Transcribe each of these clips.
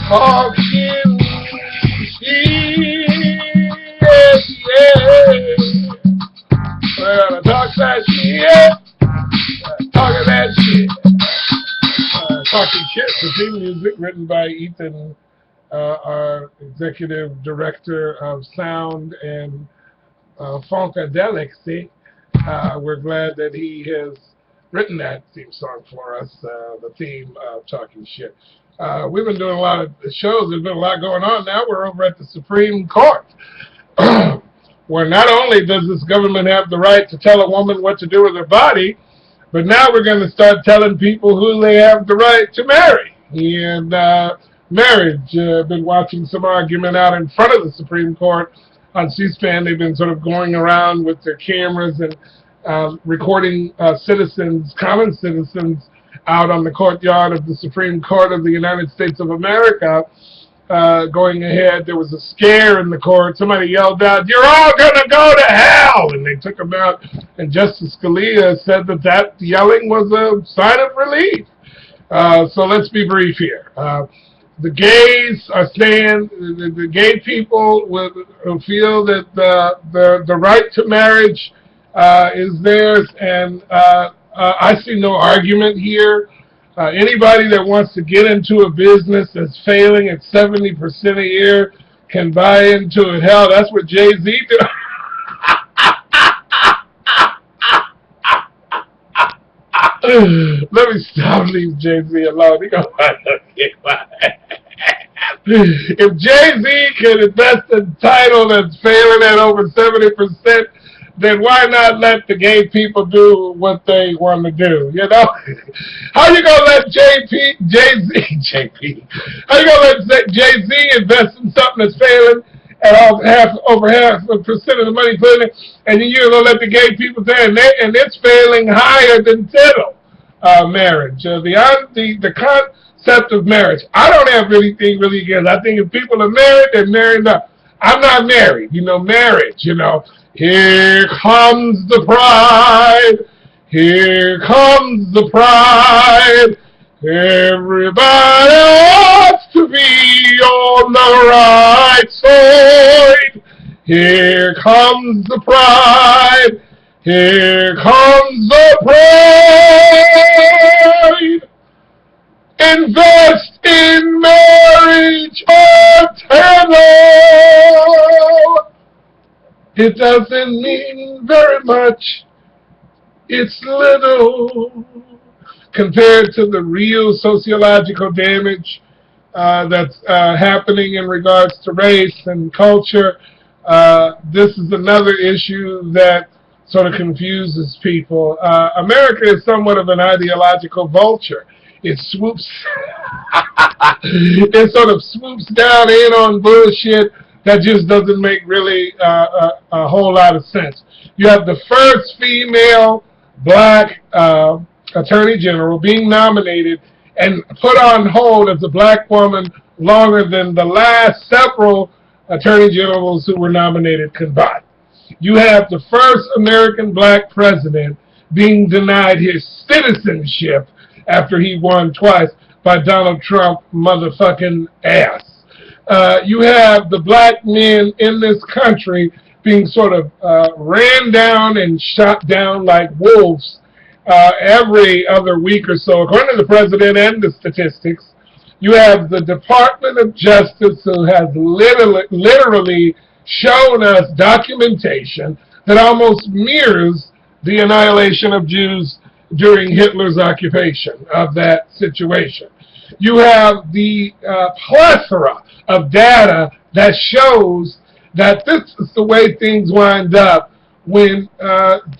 Talking shit, yeah. We're gonna talk that shit, talking that shit. Talking shit, the theme music written by Ethan, our executive director of sound and funkadelic. We're glad that he has written that theme song for us, the theme of Talking Shit. We've been doing a lot of shows. There's been a lot going on. Now we're over at the Supreme Court, where not only does this government have the right to tell a woman what to do with her body, but now we're going to start telling people who they have the right to marry. And marriage, I've been watching some argument out in front of the Supreme Court on C-SPAN. They've been sort of going around with their cameras and recording citizens, common citizens, out on the courtyard of the Supreme Court of the United States of America, going ahead. There was a scare in the court. Somebody yelled out, "You're all going to go to hell!" And they took him out. And Justice Scalia said that yelling was a sign of relief. So let's be brief here. The gays are saying, the gay people who feel that the right to marriage is theirs, and I see no argument here. Anybody that wants to get into a business that's failing at 70% a year can buy into it. Hell, that's what Jay-Z did. Let me stop, leave Jay-Z alone. He gonna get my ass. If Jay-Z can invest in Tidal that's failing at over 70%, then why not let the gay people do what they want to do, you know? How you gonna let how you gonna let Jay-Z invest in something that's failing at over half a percent of the money put in it, and then you're gonna let the gay people say, and it's failing higher than Tidal marriage. The concept of marriage, I don't have anything really against. I think if people are married, they're married up. I'm not married, marriage, Here comes the pride. Here comes the pride. Everybody wants to be on the right side. Here comes the pride. Here comes the pride. Invest in Marrige and Tidal. It doesn't mean very much. It's little compared to the real sociological damage that's happening in regards to race and culture. This is another issue that sort of confuses people. America is somewhat of an ideological vulture. It swoops, it sort of swoops down in on bullshit that just doesn't make really a whole lot of sense. You have the first female black attorney general being nominated and put on hold as a black woman longer than the last several attorney generals who were nominated combined. You have the first American black president being denied his citizenship after he won twice by Donald Trump motherfucking ass. You have the black men in this country being sort of ran down and shot down like wolves every other week or so, according to the president and the statistics. You have the Department of Justice, who has literally shown us documentation that almost mirrors the annihilation of Jews during Hitler's occupation of that situation. You have the plethora of data that shows that this is the way things wind up when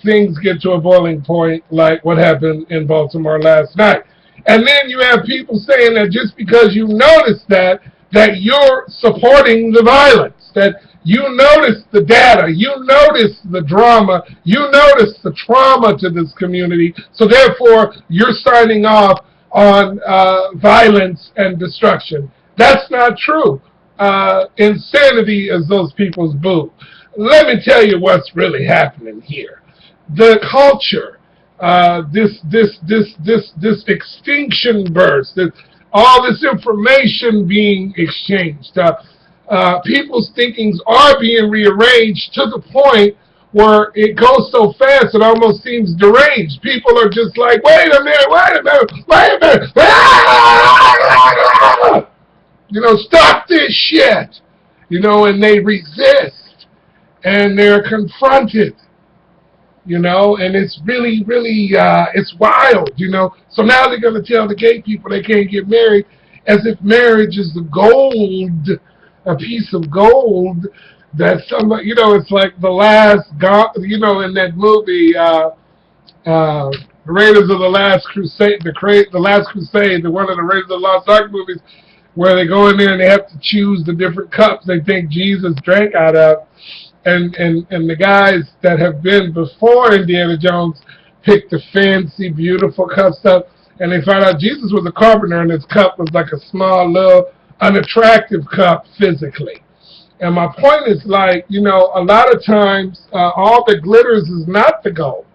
things get to a boiling point, like what happened in Baltimore last night. And then you have people saying that just because you notice that you're supporting the violence, that you notice the data, you notice the drama, you notice the trauma to this community, so therefore you're signing off on violence and destruction. That's not true. Insanity is those people's boo. Let me tell you what's really happening here. The culture, this extinction burst, all this information being exchanged. People's thinkings are being rearranged to the point where it goes so fast it almost seems deranged. People are just like, wait a minute, wait a minute, wait a minute. Ah! Stop this shit. And they resist and they're confronted. And it's really, really, it's wild, So now they're going to tell the gay people they can't get married as if marriage is the gold, a piece of gold that somebody, it's like the last, in that movie, Raiders of the Last Crusade, the Last Crusade, one of the Raiders of the Lost Ark movies, where they go in there and they have to choose the different cups they think Jesus drank out of. And the guys that have been before Indiana Jones picked the fancy, beautiful cup stuff, and they found out Jesus was a carpenter and his cup was like a small, little, unattractive cup physically. And my point is like, a lot of times all that glitters is not the gold.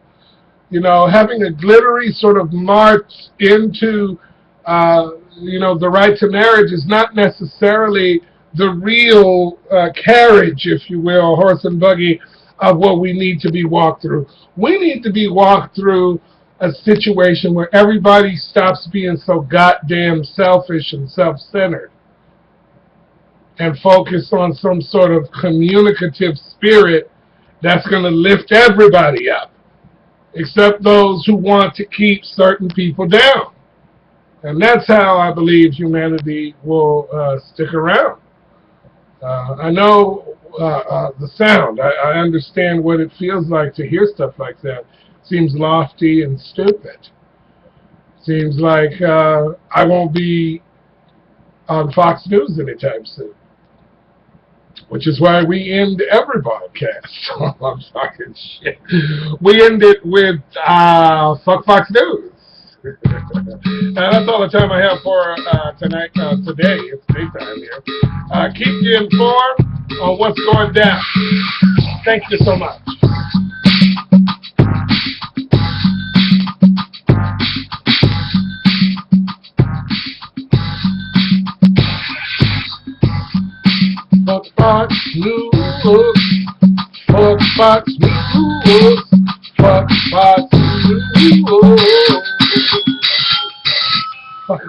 Having a glittery sort of march into, the right to marriage is not necessarily the real carriage, if you will, horse and buggy of what we need to be walked through. We need to be walked through a situation where everybody stops being so goddamn selfish and self-centered and focus on some sort of communicative spirit that's going to lift everybody up, except those who want to keep certain people down. And that's how I believe humanity will stick around. I know the sound. I understand what it feels like to hear stuff like that. Seems lofty and stupid. Seems like I won't be on Fox News anytime soon. Which is why we end every broadcast. I'm talking shit. We end it with fuck Fox News. That's all the time I have for tonight. Today, it's daytime here. Keep you informed on what's going down. Thank you so much. Fuck Fox News. Fuck Fox News. Fuck Fox News. Fuck